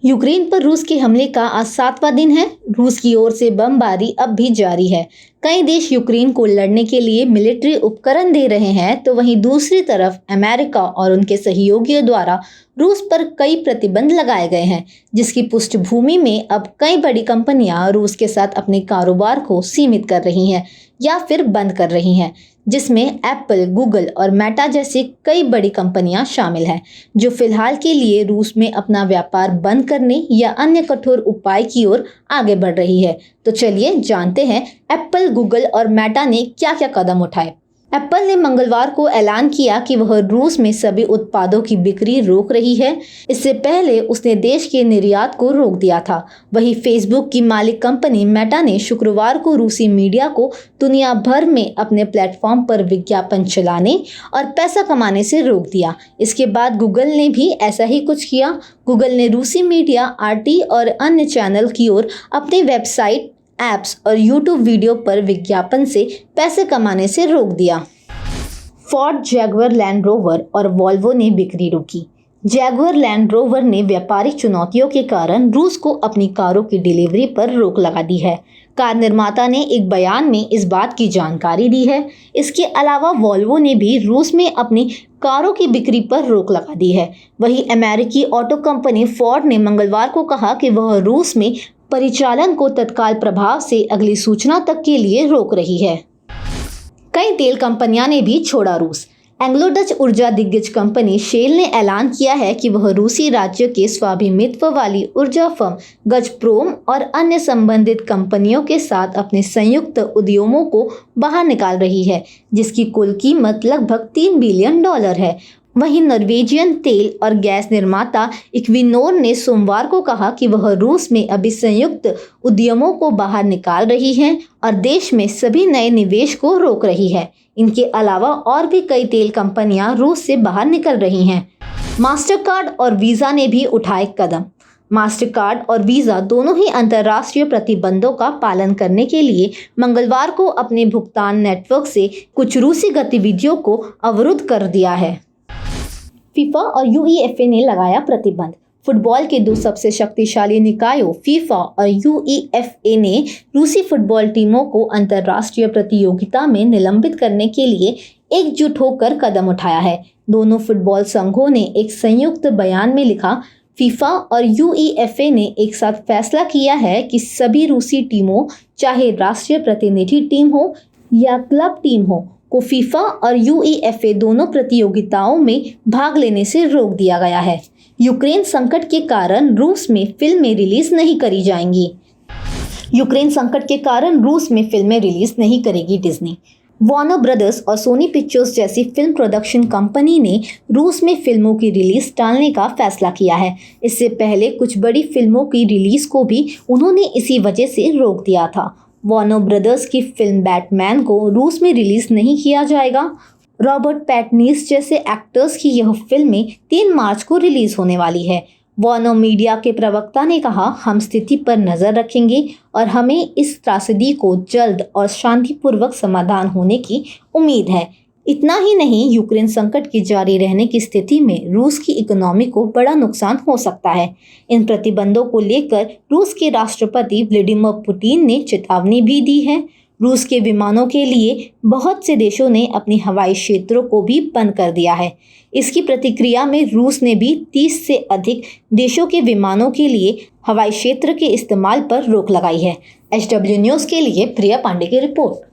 Ukraine पर रूस के हमले का आज 7वां दिन है। रूस की ओर से बमबारी अब भी जारी है। कई देश यूक्रेन को लड़ने के लिए मिलिट्री उपकरण दे रहे हैं, तो वहीं दूसरी तरफ अमेरिका और उनके सहयोगियों द्वारा रूस पर कई प्रतिबंध लगाए गए हैं, जिसकी पृष्ठभूमि में अब कई बड़ी कंपनियां रूस के साथ अपने कारोबार को सीमित कर रही हैं या फिर बंद कर रही हैं, जिसमें एप्पल, गूगल और मेटा जैसी कई बड़ी कंपनियां शामिल हैं, जो फिलहाल के लिए रूस में अपना व्यापार बंद करने या अन्य कठोर उपाय की ओर आगे बढ़ रही है। तो चलिए जानते हैं एप्पल, गूगल और मेटा ने क्या क्या कदम उठाए। एप्पल ने मंगलवार को ऐलान किया कि वह रूस में सभी उत्पादों की बिक्री रोक रही है। इससे पहले उसने देश के निर्यात को रोक दिया था। वहीं फेसबुक की मालिक कंपनी मेटा ने शुक्रवार को रूसी मीडिया को दुनिया भर में अपने प्लेटफॉर्म पर विज्ञापन चलाने और पैसा कमाने से रोक दिया। इसके बाद गूगल ने भी ऐसा ही कुछ किया। गूगल ने रूसी मीडिया, आरटी और अन्य चैनल की ओर अपने वेबसाइट, ऐप्स और यूट्यूब वीडियो पर विज्ञापन से पैसे कमाने से रोक दिया। फोर्ड, जैगुआर लैंड रोवर और वॉल्वो ने बिक्री रोकी। जैगुआर लैंड रोवर ने व्यापारिक चुनौतियों के कारण रूस को अपनी कारों की डिलीवरी पर रोक लगा दी है। कार निर्माता ने एक बयान में इस बात की जानकारी दी है। इसके अलावा वॉल्वो ने भी रूस में अपनी कारों की बिक्री पर रोक लगा दी है। वहीं अमेरिकी ऑटो कंपनी फोर्ड ने मंगलवार को कहा कि वह रूस में परिचालन को तत्काल प्रभाव से अगली सूचना तक के लिए रोक रही है। कई तेल कंपनियां ने भी छोड़ा रूस। एंग्लो डच ऊर्जा दिग्गज कंपनी शेल ने ऐलान किया है कि वह रूसी राज्य के स्वामित्व वाली ऊर्जा फर्म गज़प्रोम और अन्य संबंधित कंपनियों के साथ अपने संयुक्त उद्यमों को बाहर निकाल रही है, जिसकी कुल कीमत लगभग $3 बिलियन है। वहीं नॉर्वेजियन तेल और गैस निर्माता इक्विनोर ने सोमवार को कहा कि वह रूस में अभी संयुक्त उद्यमों को बाहर निकाल रही है और देश में सभी नए निवेश को रोक रही है। इनके अलावा और भी कई तेल कंपनियां रूस से बाहर निकल रही हैं। मास्टरकार्ड और वीज़ा ने भी उठाए कदम। मास्टरकार्ड और वीज़ा दोनों ही अंतर्राष्ट्रीय प्रतिबंधों का पालन करने के लिए मंगलवार को अपने भुगतान नेटवर्क से कुछ रूसी गतिविधियों को अवरुद्ध कर दिया है। फीफा और यूईएफए ने लगाया प्रतिबंध। फुटबॉल के दो सबसे शक्तिशाली निकायों फीफा और यूईएफए ने रूसी फुटबॉल टीमों को अंतर्राष्ट्रीय प्रतियोगिता में निलंबित करने के लिए एकजुट होकर कदम उठाया है। दोनों फुटबॉल संघों ने एक संयुक्त बयान में लिखा, फीफा और यूईएफए ने एक साथ फैसला किया है कि सभी रूसी टीमों, चाहे राष्ट्रीय प्रतिनिधि टीम हो या क्लब टीम हो, को फीफा और यूईएफए दोनों प्रतियोगिताओं में भाग लेने से रोक दिया गया है। यूक्रेन संकट के कारण रूस में फिल्में रिलीज नहीं करी जाएंगी। यूक्रेन संकट के कारण रूस में फिल्में रिलीज नहीं करेगी डिज्नी। वार्नर ब्रदर्स और सोनी पिक्चर्स जैसी फिल्म प्रोडक्शन कंपनी ने रूस में फिल्मों की रिलीज टालने का फैसला किया है। इससे पहले कुछ बड़ी फिल्मों की रिलीज को भी उन्होंने इसी वजह से रोक दिया था। वार्नर ब्रदर्स की फिल्म बैटमैन को रूस में रिलीज नहीं किया जाएगा। रॉबर्ट पैटिंसन जैसे एक्टर्स की यह फिल्में 3 मार्च को रिलीज होने वाली है। वार्नर मीडिया के प्रवक्ता ने कहा, हम स्थिति पर नजर रखेंगे और हमें इस त्रासदी को जल्द और शांतिपूर्वक समाधान होने की उम्मीद है। इतना ही नहीं, यूक्रेन संकट की जारी रहने की स्थिति में रूस की इकोनॉमी को बड़ा नुकसान हो सकता है। इन प्रतिबंधों को लेकर रूस के राष्ट्रपति व्लादिमीर पुतिन ने चेतावनी भी दी है। रूस के विमानों के लिए बहुत से देशों ने अपने हवाई क्षेत्रों को भी बंद कर दिया है। इसकी प्रतिक्रिया में रूस ने भी 30 से अधिक देशों के विमानों के लिए हवाई क्षेत्र के इस्तेमाल पर रोक लगाई है। HW न्यूज़ के लिए प्रिया पांडे की रिपोर्ट।